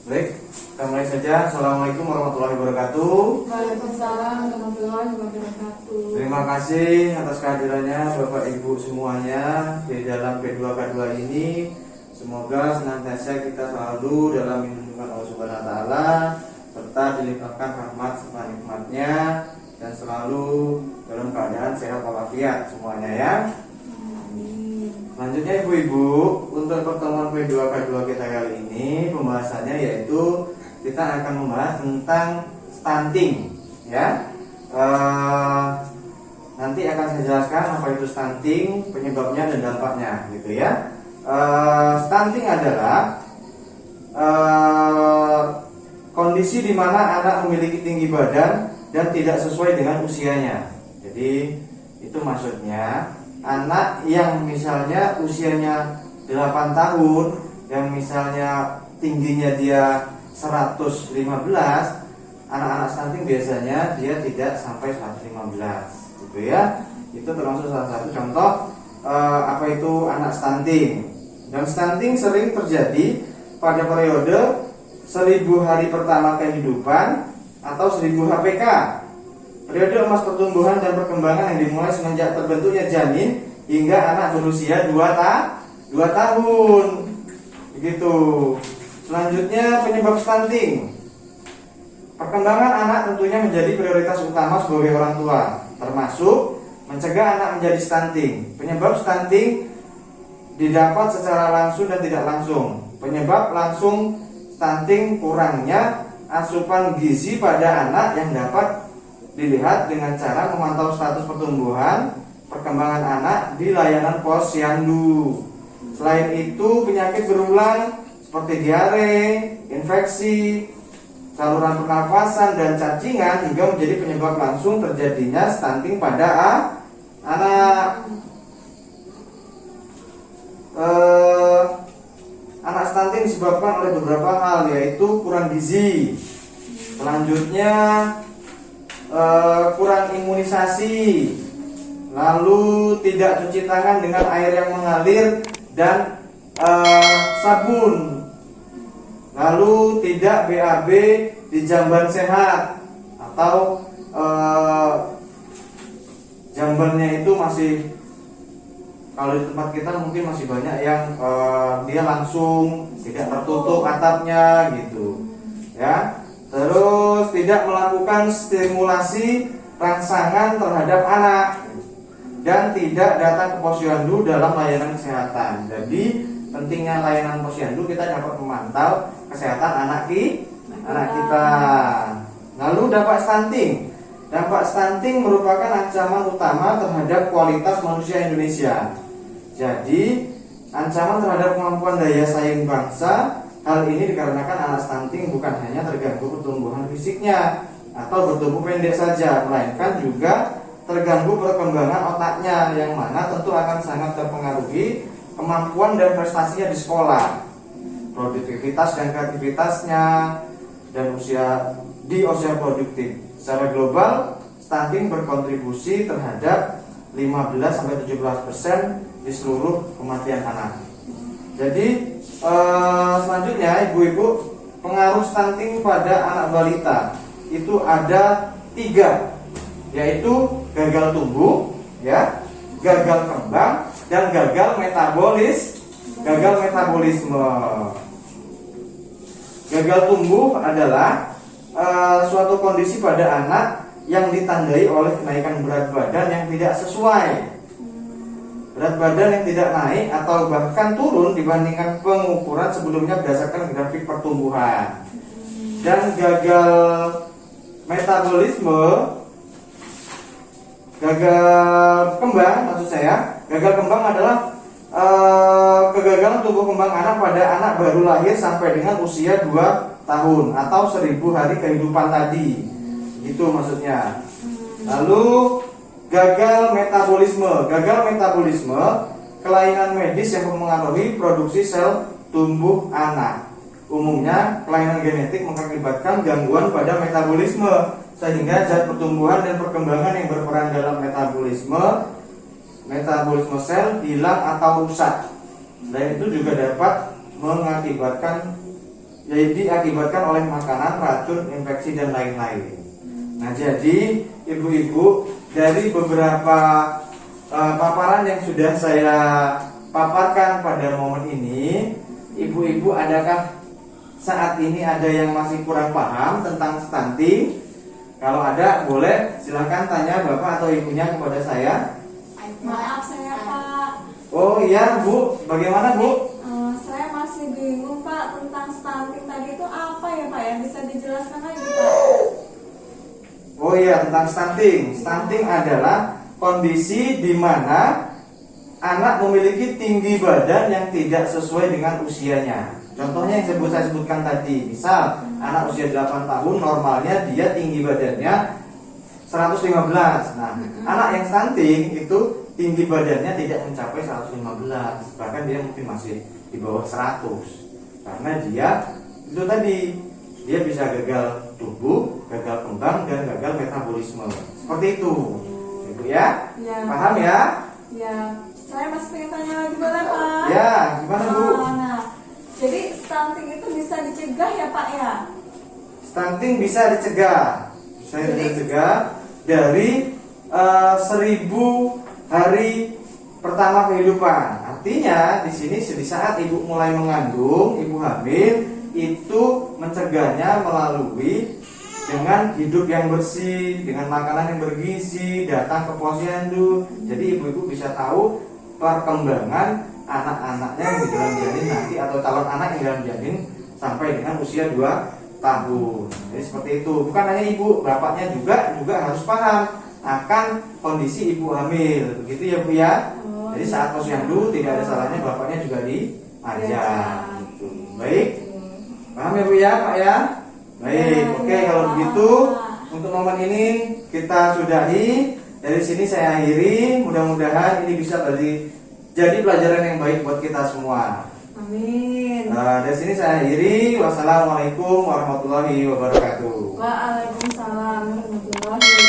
Baik, kita mulai saja. Assalamualaikum warahmatullahi wabarakatuh. Waalaikumsalam warahmatullahi wabarakatuh. Terima kasih atas kehadirannya Bapak Ibu semuanya di dalam P2K2 ini. Semoga senantiasa kita selalu dalam lindungan Allah Subhanahu wa taala serta dilimpahkan rahmat serta nikmatnya dan selalu dalam keadaan sehat walafiat semuanya ya. Selanjutnya Ibu-ibu, untuk pertemuan P2K2 kita kali ini pembahasannya yaitu kita akan membahas tentang stunting ya. Nanti akan saya jelaskan apa itu stunting, penyebabnya dan dampaknya gitu ya. Stunting adalah kondisi di mana anak memiliki tinggi badan dan tidak sesuai dengan usianya. Jadi itu maksudnya anak yang misalnya usianya 8 tahun, yang misalnya tingginya dia 115, anak-anak stunting biasanya dia tidak sampai 115 gitu ya. Itu termasuk salah satu contoh apa itu anak stunting. Dan stunting sering terjadi pada periode 1000 hari pertama kehidupan atau 1000 HPK. Periode emas pertumbuhan dan perkembangan yang dimulai semenjak terbentuknya janin hingga anak berusia 2 tahun. Begitu. Selanjutnya penyebab stunting. Perkembangan anak tentunya menjadi prioritas utama sebagai orang tua, termasuk mencegah anak menjadi stunting. Penyebab stunting didapat secara langsung dan tidak langsung. Penyebab langsung stunting kurangnya asupan gizi pada anak yang dapat dilihat dengan cara memantau status pertumbuhan perkembangan anak di layanan posyandu. Selain itu, penyakit berulang seperti diare, infeksi, saluran pernafasan dan cacingan hingga menjadi penyebab langsung terjadinya stunting pada anak. Anak stunting disebabkan oleh beberapa hal, yaitu kurang gizi. Selanjutnya kurang imunisasi, lalu tidak cuci tangan dengan air yang mengalir dan sabun, lalu tidak BAB di jamban sehat atau jambannya itu masih, kalau di tempat kita mungkin masih banyak yang dia langsung tidak tertutup atapnya gitu ya. Terus tidak melakukan stimulasi rangsangan terhadap anak dan tidak datang ke posyandu dalam layanan kesehatan. Jadi pentingnya layanan posyandu, kita dapat memantau kesehatan anak kita. Lalu dampak stunting. Dampak stunting merupakan ancaman utama terhadap kualitas manusia Indonesia. Jadi ancaman terhadap kemampuan daya saing bangsa. Hal ini dikarenakan anak stunting bukan hanya terganggu pertumbuhan fisiknya atau bertumbuh pendek saja, melainkan juga terganggu perkembangan otaknya, yang mana tentu akan sangat terpengaruhi kemampuan dan prestasinya di sekolah, produktivitas dan kreativitasnya, dan di usia produktif. Secara global, stunting berkontribusi terhadap 15-17% di seluruh kematian anak. Jadi selanjutnya ibu-ibu, pengaruh stunting pada anak balita itu ada 3, yaitu gagal tumbuh, ya, gagal kembang, dan gagal metabolisme. Gagal tumbuh adalah suatu kondisi pada anak yang ditandai oleh kenaikan berat badan yang tidak sesuai. Berat badan yang tidak naik atau bahkan turun dibandingkan pengukuran sebelumnya berdasarkan grafik pertumbuhan. Dan gagal metabolisme, gagal kembang maksud saya, gagal kembang adalah kegagalan tumbuh kembang anak pada anak baru lahir sampai dengan usia 2 tahun atau 1000 hari kehidupan tadi. Itu maksudnya. Lalu gagal metabolisme. Gagal metabolisme kelainan medis yang mempengaruhi produksi sel tumbuh anak. Umumnya kelainan genetik mengakibatkan gangguan pada metabolisme, sehingga zat pertumbuhan dan perkembangan yang berperan dalam metabolisme sel hilang atau rusak. Dan itu juga dapat mengakibatkan Jadi diakibatkan oleh makanan, racun, infeksi dan lain-lain. Nah, jadi ibu-ibu, dari beberapa paparan yang sudah saya paparkan pada momen ini, ibu-ibu adakah saat ini ada yang masih kurang paham tentang stunting? Kalau ada, boleh silahkan tanya bapak atau ibunya kepada saya. Maaf saya Pak. Oh iya Bu, bagaimana Bu? Saya masih bingung Pak tentang stunting tadi itu apa ya Pak ya? Bisa dijelaskan lagi Pak? Oh iya, tentang stunting. Stunting adalah kondisi di mana anak memiliki tinggi badan yang tidak sesuai dengan usianya. Contohnya yang saya sebutkan tadi, misal anak usia 8 tahun normalnya dia tinggi badannya 115. Nah, anak yang stunting itu tinggi badannya tidak mencapai 115, bahkan dia mungkin masih di bawah 100. Karena dia itu tadi, dia bisa gagal tumbuh, gagal kembang dan gagal metabolisme. Seperti itu. Ibu ya? Ya. Paham ya? Ya, saya masih pengen tanya lagi boleh Pak? Ya, gimana Bu? Nah, jadi stunting itu bisa dicegah ya Pak ya? Stunting bisa dicegah. Bisa dicegah dari 1000 hari pertama kehidupan. Artinya di sini di saat ibu mulai mengandung, ibu hamil itu mencegahnya melalui dengan hidup yang bersih, dengan makanan yang bergizi, datang ke posyandu. Jadi ibu-ibu bisa tahu perkembangan anak-anaknya yang di dalam janin nanti, atau calon anak yang dalam janin sampai dengan usia 2 tahun. Jadi seperti itu. Bukan hanya ibu, bapaknya juga harus paham akan kondisi ibu hamil. Begitu ya Bu ya. Jadi saat posyandu tidak ada salahnya bapaknya juga diajak. Gitu. Baik. Paham ya Bu ya, Pak ya? Baik. Oke, kalau begitu untuk momen ini kita sudahi. Dari sini saya akhiri. Mudah-mudahan ini bisa jadi pelajaran yang baik buat kita semua. Amin. Dari sini saya akhiri. Wassalamualaikum warahmatullahi wabarakatuh. Waalaikumsalam warahmatullahi wabarakatuh.